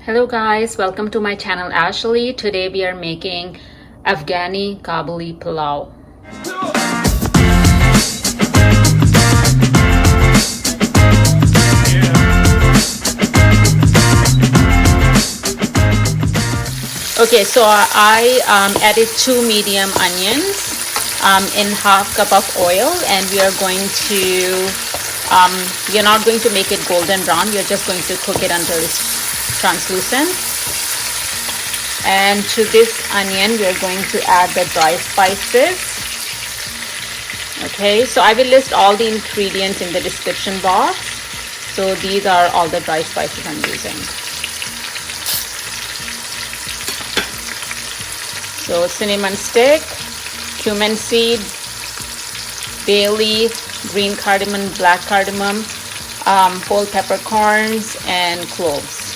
Hello guys, welcome to my channel Ashley. Today we are making Afghani Kabuli Pulao. Okay, so I added 2 medium onions in half cup of oil, and we are going to we are not going to make it golden brown. We are just going to cook it until it's translucent. And to this onion we are going to add the dry spices. Okay, so I will list all the ingredients in the description box. So these are all the dry spices I'm using. So cinnamon stick, cumin seed, bay leaf, green cardamom, black cardamom, whole peppercorns, and cloves.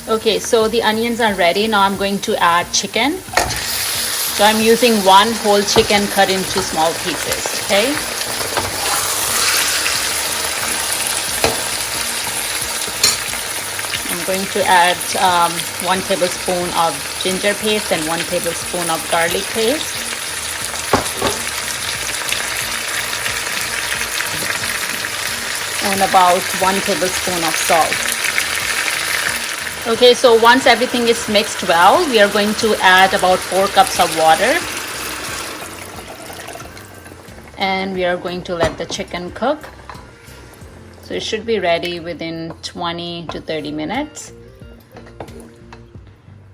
Okay, so the onions are ready. Now I'm going to add chicken. So I'm using 1 whole chicken cut into small pieces. Okay. I'm going to add 1 tablespoon of ginger paste and 1 tablespoon of garlic paste. And about 1 tablespoon of salt. Okay, so once everything is mixed well, we are going to add about 4 cups of water. And we are going to let the chicken cook. So it should be ready within 20 to 30 minutes.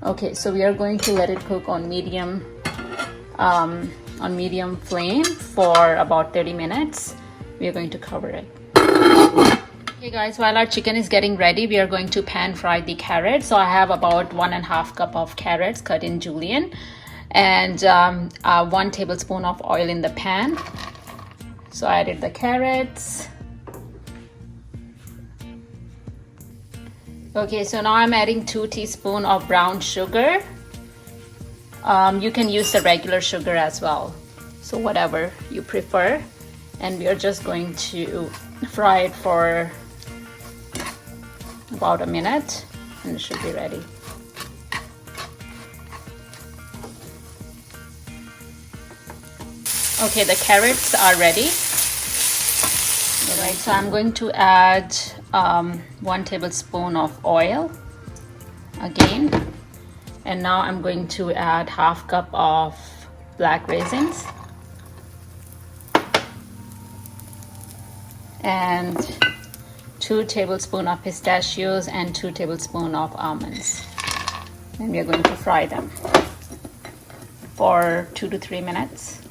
Okay, so we are going to let it cook on medium flame for about 30 minutes. We are going to cover it. Okay guys, while our chicken is getting ready, we are going to pan fry the carrots. So I have about 1.5 cup of carrots cut in julienne, and 1 tablespoon of oil in the pan. So I added the carrots. Okay, so now I'm adding 2 teaspoons of brown sugar. You can use the regular sugar as well, so whatever you prefer. And we are just going to fry it for about a minute, and it should be ready. Okay, the carrots are ready. Alright, so I'm going to add 1 tablespoon of oil again, and now I'm going to add half cup of black raisins and 2 tablespoons of pistachios and 2 tablespoons of almonds. And we are going to fry them for 2 to 3 minutes.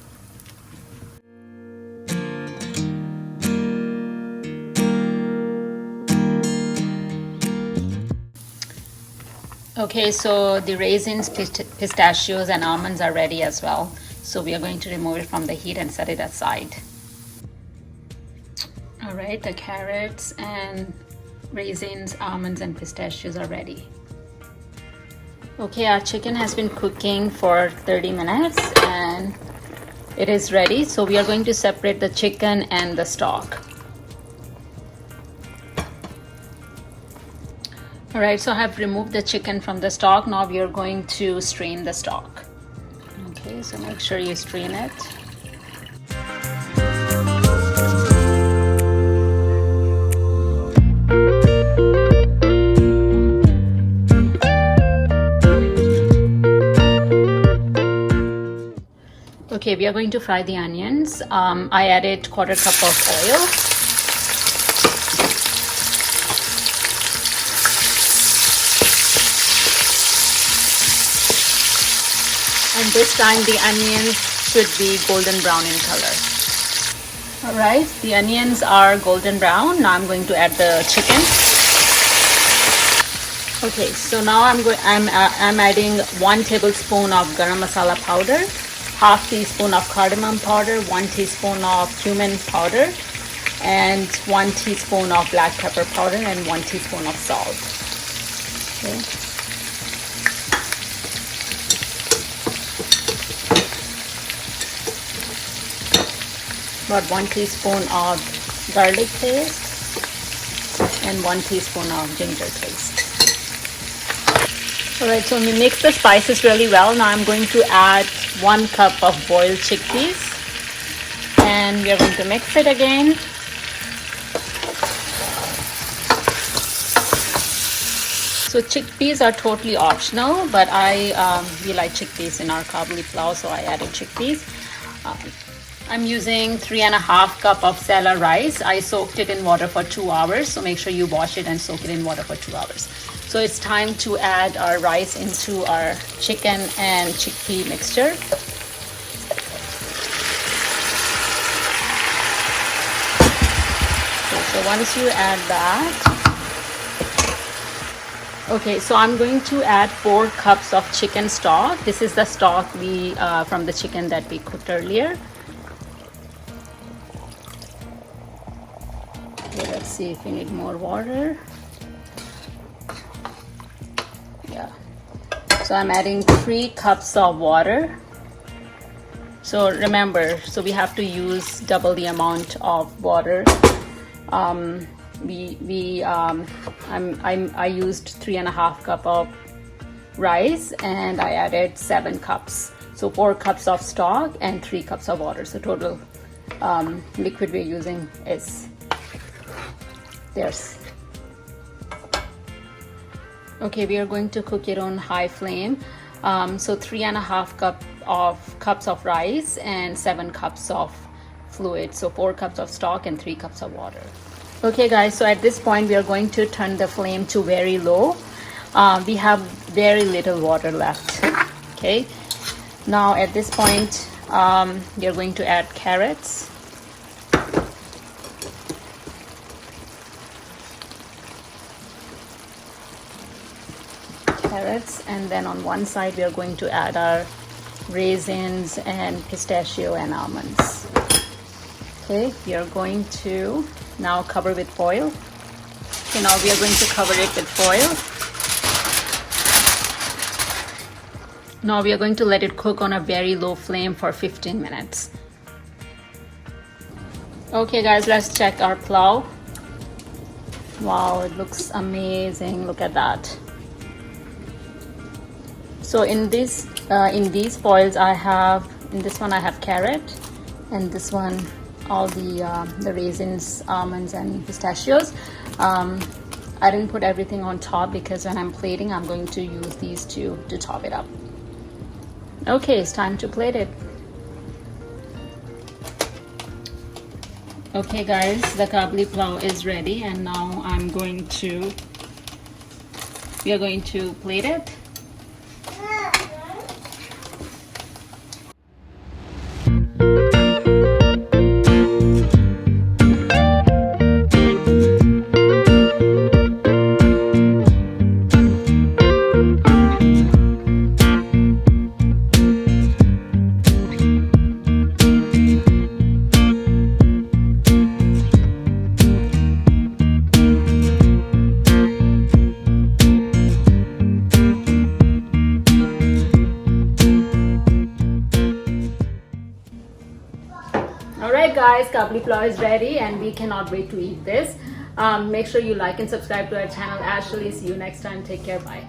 Okay, so the raisins, pistachios, and almonds are ready as well. So we are going to remove it from the heat and set it aside. Alright, the carrots and raisins, almonds, and pistachios are ready. Okay, our chicken has been cooking for 30 minutes and it is ready. So we are going to separate the chicken and the stock. Alright, so I have removed the chicken from the stock. Now we are going to strain the stock. Okay, so make sure you strain it. Okay, we are going to fry the onions. I added 1/4 cup of oil. And this time the onions should be golden brown in color. Alright, the onions are golden brown. Now I'm going to add the chicken. Okay, so now I'm adding 1 tablespoon of garam masala powder, half teaspoon of cardamom powder, 1 teaspoon of cumin powder, and 1 teaspoon of black pepper powder, and 1 teaspoon of salt. Okay. About 1 teaspoon of garlic paste and 1 teaspoon of ginger paste. Alright, so we mix the spices really well. Now I'm going to add 1 cup of boiled chickpeas. And we are going to mix it again. So chickpeas are totally optional, but we like chickpeas in our Kabuli Pulao, so I added chickpeas. I'm using 3.5 cup of sella rice. I soaked it in water for 2 hours, so make sure you wash it and soak it in water for 2 hours. So it's time to add our rice into our chicken and chickpea mixture. So once you add that, okay, so I'm going to add 4 cups of chicken stock. This is the stock from the chicken that we cooked earlier. Okay, let's see if we need more water. Yeah. So I'm adding 3 cups of water. So remember, so we have to use double the amount of water. I used 3.5 cup of rice and I added 7 cups. So 4 cups of stock and 3 cups of water. So total liquid we're using is this. Okay, we are going to cook it on high flame. So 3.5 cups of rice and 7 cups of fluid. So 4 cups of stock and 3 cups of water. Okay guys, so at this point we are going to turn the flame to very low. We have very little water left. Okay, now at this point we are going to add carrots. And then on one side we are going to add our raisins and pistachio and almonds. Okay, we are going to now cover with foil. Okay, now we are going to cover it with foil. Now we are going to let it cook on a very low flame for 15 minutes. Okay guys, let's check our pulao. Wow, it looks amazing. Look at that. So in these foils in this one I have carrot, and this one all the raisins, almonds and pistachios. I didn't put everything on top because when I'm plating I'm going to use these two to top it up. Okay, it's time to plate it. Okay guys, the Kabuli Pulao is ready and now we are going to plate it. Alright guys, Kabuli Pulao is ready and we cannot wait to eat this. Make sure you like and subscribe to our channel. Ashley, see you next time. Take care. Bye.